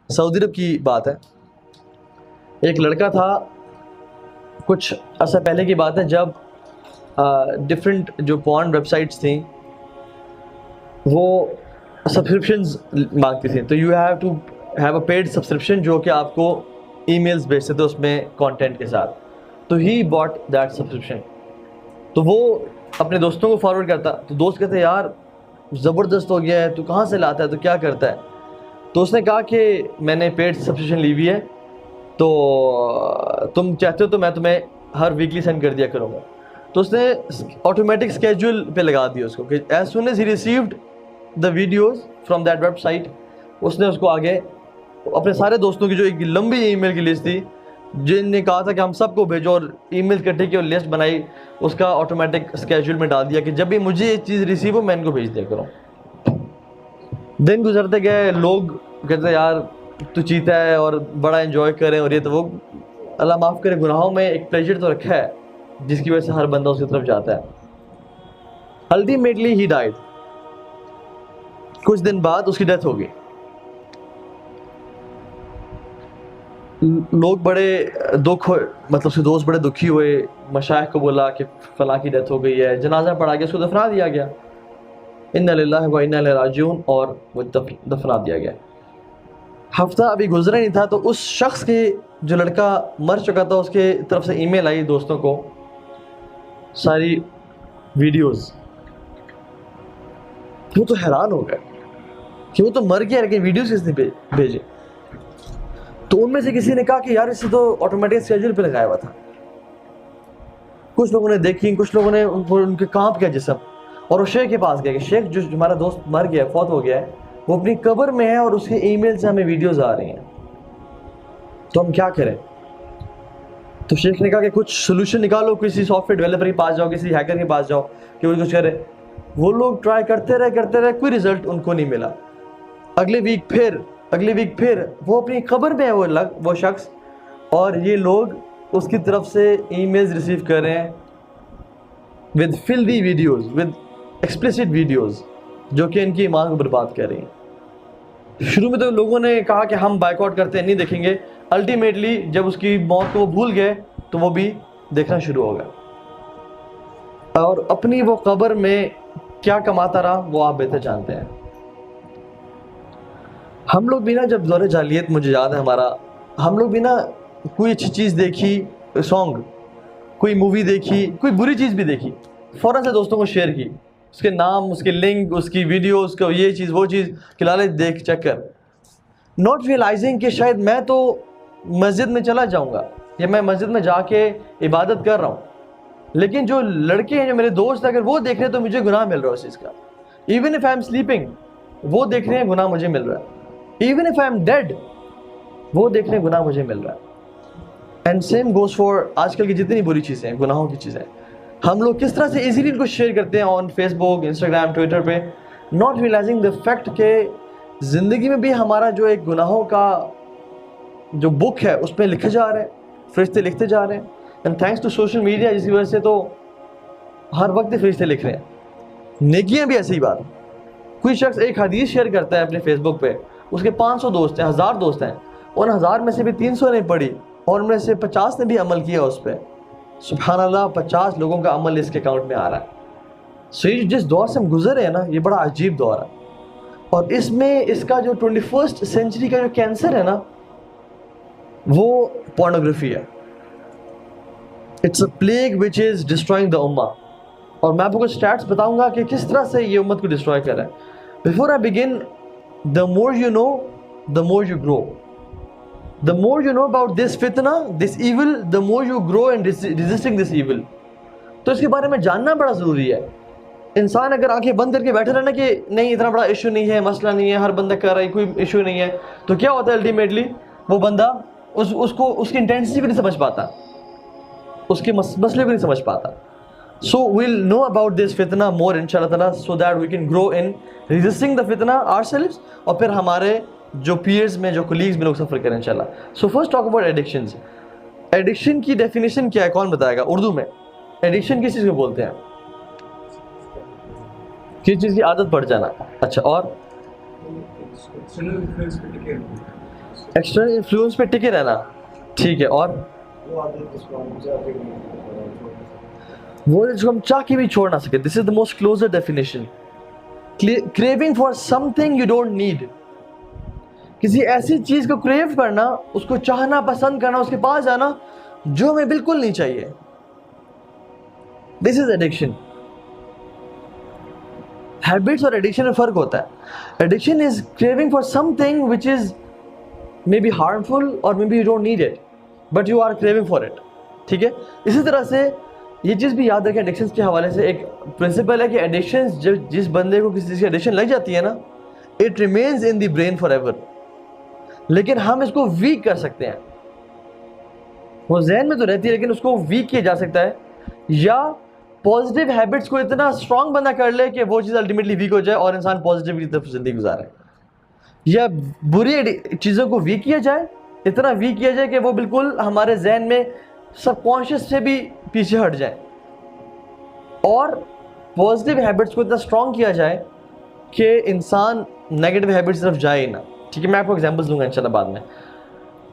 Saudi अरब की बात है। एक लड़का था, कुछ अर्सा पहले की बात है, जब डिफरेंट जो पॉर्न वेबसाइट्स थी वो सब्सक्रिप्शंस मांगती थी। तो you have to have a paid subscription जो कि आपको ईमेल्स भेजते थे उसमें कंटेंट के साथ। तो ही बॉट दैट सब्सक्रिप्शन। तो वो अपने दोस्तों को फॉरवर्ड करता, तो दोस्त कहते यार ज़बरदस्त हो गया है, तू कहाँ से लाता है, तो क्या करता है। तो उसने कहा कि मैंने पेड सब्सक्रिप्शन ली हुई है, तो तुम चाहते हो तो मैं तुम्हें हर वीकली सेंड कर दिया करूँगा। तो उसने ऑटोमेटिक स्केड्यूल पे लगा दिया उसको कि as soon as he received the videos from that website, उसने उसको आगे अपने सारे दोस्तों की जो एक लंबी ईमेल की लिस्ट थी जिनने कहा था कि हम सबको भेजो, और ईमेल इकट्ठी की और लिस्ट बनाई, उसका ऑटोमेटिक स्केड्यूल में डाल दिया कि जब भी मुझे ये चीज़ रिसीव हो मैं इनको भेज दिया करूँ। दिन गुजरते गए, लोग कहते यार तू चीता है और बड़ा एंजॉय करें और ये तो वो। अल्लाह माफ़ करे, गुनाहों में एक प्लेजर तो रखा है जिसकी वजह से हर बंदा उसकी तरफ जाता है। Ultimately he died. कुछ दिन बाद उसकी डेथ हो गई। लोग बड़े दुख हुए, मतलब उसके दोस्त बड़े दुखी हुए, मशाइख को बोला कि फलां की डेथ हो गई है, जनाजा पढ़ा गया, उसको दफना दिया गया, इन्ना लिल्लाहि व इन्ना इलैहि राजिऊन, और वो दफना दिया गया। हफ्ता अभी गुजरा नहीं था तो उस शख्स के, जो लड़का मर चुका था, उसके तरफ से ईमेल आई दोस्तों को, सारी वीडियोस। वो तो हैरान हो गए कि वो तो मर गया लेकिन वीडियोस किसने भेजे। तो उनमें से किसी ने कहा कि यार इसे तो ऑटोमेटिक स्केड्यूल पे लगाया हुआ था। कुछ लोगों ने देखी, कुछ लोगों ने उनके कांप गया जिस्म, और वो शेख के पास गया कि शेख जो हमारा दोस्त मर गया, फौत हो गया है, वो अपनी कब्र में है और उसके ईमेल से हमें वीडियोस आ रही हैं, तो हम क्या करें। तो शेख ने कहा कि कुछ सोल्यूशन निकालो, किसी सॉफ्टवेयर डेवलपर के पास जाओ, किसी हैकर के पास जाओ कि वो कुछ करे। वो लोग ट्राई करते रहे, कोई रिजल्ट उनको नहीं मिला। अगले वीक फिर वो अपनी कब्र में है वो शख्स, और ये लोग उसकी तरफ से ईमेल्स रिसीव कर रहे हैं with filthy videos, with explicit videos, जो कि इनकी ईमान को बर्बाद कर रही हैं। शुरू में तो लोगों ने कहा कि हम बाइकआउट करते हैं, नहीं देखेंगे। अल्टीमेटली जब उसकी मौत को वो भूल गए तो वो भी देखना शुरू हो गया, और अपनी वो कब्र में क्या कमाता रहा वो आप बेहतर जानते हैं। हम लोग भी ना, जब दौरे जालियत, मुझे याद है हमारा, हम लोग भी ना कोई अच्छी चीज़ देखी, सॉन्ग, कोई मूवी देखी, कोई बुरी चीज़ भी देखी, फ़ौरन से दोस्तों को शेयर की, उसके नाम, उसके लिंक, उसकी वीडियो, उसका ये चीज़ वो चीज़, कि लाले देख चेक कर, नॉट रियलाइजिंग कि शायद मैं तो मस्जिद में चला जाऊँगा या मैं मस्जिद में जाके इबादत कर रहा हूँ, लेकिन जो लड़के हैं, जो मेरे दोस्त, अगर वो देख रहे हैं तो मुझे गुनाह मिल रहा है उस चीज़ का। Even if I am sleeping, वो देख रहे हैं, गुनाह मुझे मिल रहा है। Even if I am dead, वो देख रहे हैं, गुनाह मुझे मिल रहा है। एंड सेम गोज़ फॉर आजकल की जितनी बुरी चीज़ें हैं, गुनाहों की चीज़ें, हम लोग किस तरह से इजीली इनको शेयर करते हैं ऑन फेसबुक, इंस्टाग्राम, ट्विटर पे, नॉट रियलाइजिंग द फैक्ट के ज़िंदगी में भी हमारा जो एक गुनाहों का जो बुक है उसमें लिखे जा रहे हैं, फरिश्ते लिखते जा रहे हैं। And thanks to social media, जिसकी वजह से तो हर वक्त फरिश्ते लिख रहे हैं। नेकियां भी ऐसी ही बात। कोई शख्स एक हदीस शेयर करता है अपने फेसबुक पे, उसके 500 दोस्त हैं, 1000 दोस्त हैं, उन 1000 में से भी 300 ने पढ़ी और उनमें से 50 ने भी अमल किया उस पर। सुभान अल्लाह, 50 लोगों का अमल इसके अकाउंट में आ रहा है। सो ये जिस दौर से हम गुजरे हैं ना, ये बड़ा अजीब दौर है, और इसमें इसका जो 21st सेंचुरी का जो कैंसर है ना, वो पोर्नोग्राफी है। It's a plague which is destroying the उम्मा। और मैं आपको कुछ स्टैट्स बताऊंगा कि किस तरह से ये उम्मत को डिस्ट्रॉय कर रहा है। Before I begin, the more you know, the more you grow. The more you know about this फितना, this evil, the more you grow in resisting this evil. तो इसके बारे में जानना बड़ा ज़रूरी है। इंसान अगर आंखें बंद करके बैठे रहे ना कि नहीं इतना बड़ा इशू नहीं है, मसला नहीं है, हर बंदा कर रहा है, कोई इशू नहीं है, तो क्या होता है अल्टीमेटली वो बंदा उसको उसकी इंटेंसिटी भी नहीं समझ पाता, उसके मसले भी नहीं समझ पाता। So we'll know about this fitna more inshallah ta'ala, so that we can grow in resisting the fitna ourselves, और फिर हमारे जो peers में, जो colleagues में लोग सफ़र करें इंशाल्लाह। So first talk about addictions। Addiction की definition क्या है, कौन बताएगा उर्दू में? Addiction किस चीज़ को बोलते हैं? किस चीज़ की आदत पड़ जाना। अच्छा, और एक्सटर्नल इन्फ्लुएंस पे टिके रहना, ठीक है। और वो आदत जिसको हम चाहते भी नहीं वो जिसको हम चाह के भी छोड़ ना सके। This is the most closer definition. Craving for something you don't need, किसी ऐसी चीज को क्रेव करना, उसको चाहना, पसंद करना, उसके पास जाना जो हमें बिल्कुल नहीं चाहिए। This is addiction. हैबिट्स और एडिक्शन में फर्क होता है। Addiction is craving for something which is may be harmful और may be you don't need it but you are craving for it, ठीक है। इसी तरह से ये चीज़ भी याद रखें एडिक्शंस के हवाले से, एक प्रिंसिपल है कि एडिक्शंस जब जिस बंदे को किसी चीज़ की एडिक्शन लग जाती है ना, it remains in the brain for ever. लेकिन हम इसको वीक कर सकते हैं। वो जहन में तो रहती है लेकिन उसको वीक किया जा सकता है, या पॉजिटिव हैबिट्स को इतना स्ट्रांग बंदा कर ले कि वो चीज़ अल्टीमेटली वीक हो जाए और इंसान पॉजिटिव की तरफ जिंदगी गुजारे, या बुरी चीज़ों को वीक किया जाए, इतना वीक किया जाए कि वो बिल्कुल हमारे जहन में सबकॉन्शियस से भी पीछे हट जाए, और पॉजिटिव हैबिट्स को इतना स्ट्रांग किया जाए कि इंसान नेगेटिव हैबिट्स तरफ जाए ही ना, ठीक है। मैं आपको एग्जांपल्स दूंगा इंशाल्लाह बाद में।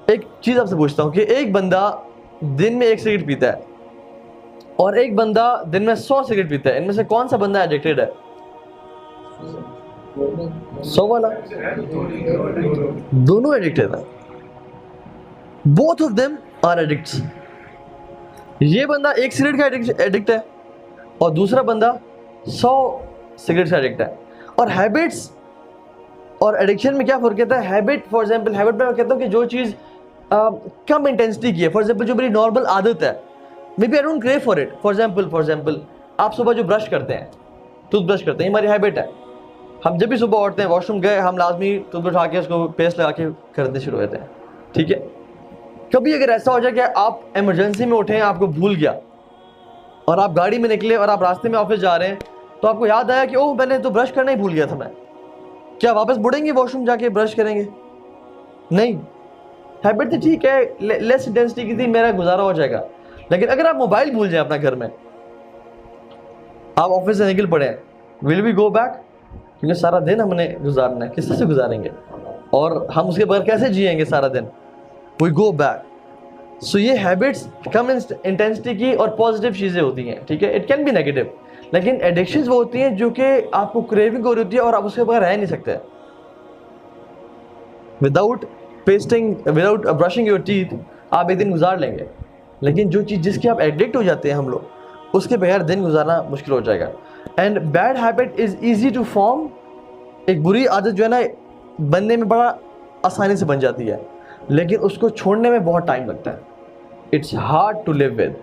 एक चीज़ आपसे पूछता हूँ कि एक बंदा दिन में 1 सिगरेट पीता है और एक बंदा दिन में 100 सिगरेट पीता है, इनमें से कौन सा बंदा एडिक्टेड है? 100 वाला। दोनों एडिक्टेड है। Both of them are addicts. ये बंदा 1 सिगरेट का एडिक्ट है और दूसरा बंदा 100 सिगरेट का एडिक्ट है। और हैबिट्स और एडिक्शन में क्या फर्क कहता है? हैबिट, फॉर एग्जांपल, हैबिट में मैं कहता हूँ कि जो चीज़ कम इंटेंसिटी की है, फॉर एग्जांपल जो मेरी नॉर्मल आदत है, may be I don't crave for it. For example आप सुबह जो ब्रश करते हैं, टूथब्रश करते हैं, हमारी हैबिट है। हम जब भी सुबह उठते हैं, वॉशरूम गए, हम लाजमी टूथब्रश उठा के उसको पेस्ट लगा के करने शुरू होते हैं, ठीक है। कभी अगर ऐसा हो जाए कि आप इमरजेंसी में उठे, आपको भूल गया और आप गाड़ी में निकले और आप रास्ते में ऑफिस जा रहे हैं, तो आपको याद आया कि ओह मैंने तो ब्रश करना ही भूल गया था मैं, क्या वापस मुड़ेंगे वॉशरूम जाके ब्रश करेंगे? नहीं। हैबिट तो ठीक है, लेस इंटेंसिटी की थी, मेरा गुजारा हो जाएगा। लेकिन अगर आप मोबाइल भूल जाए अपना घर में, आप ऑफिस से निकल पड़े, विल वी गो बैक? क्योंकि सारा दिन हमने गुजारना है, किससे गुजारेंगे और हम उसके बगैर कैसे जिएंगे सारा दिन? We go back. सो ये हैबिट्स कम इंटेंसिटी की और पॉजिटिव चीज़ें होती हैं, ठीक है। इट कैन बी नेगेटिव, लेकिन एडिक्शंस वो होती हैं जो कि आपको क्रेविंग हो रही होती है और आप उसके बगैर रह नहीं सकते। Without without brushing your teeth आप एक दिन गुजार लेंगे, लेकिन जो चीज़ जिसकी आप एडिक्ट हो जाते हैं हम लोग, उसके बगैर दिन गुजारना मुश्किल हो जाएगा। And bad habit is easy to form. एक बुरी आदत जो है ना, बनने में बड़ा आसानी से बन जाती है, लेकिन उसको छोड़ने में बहुत टाइम लगता है। It's hard to live with.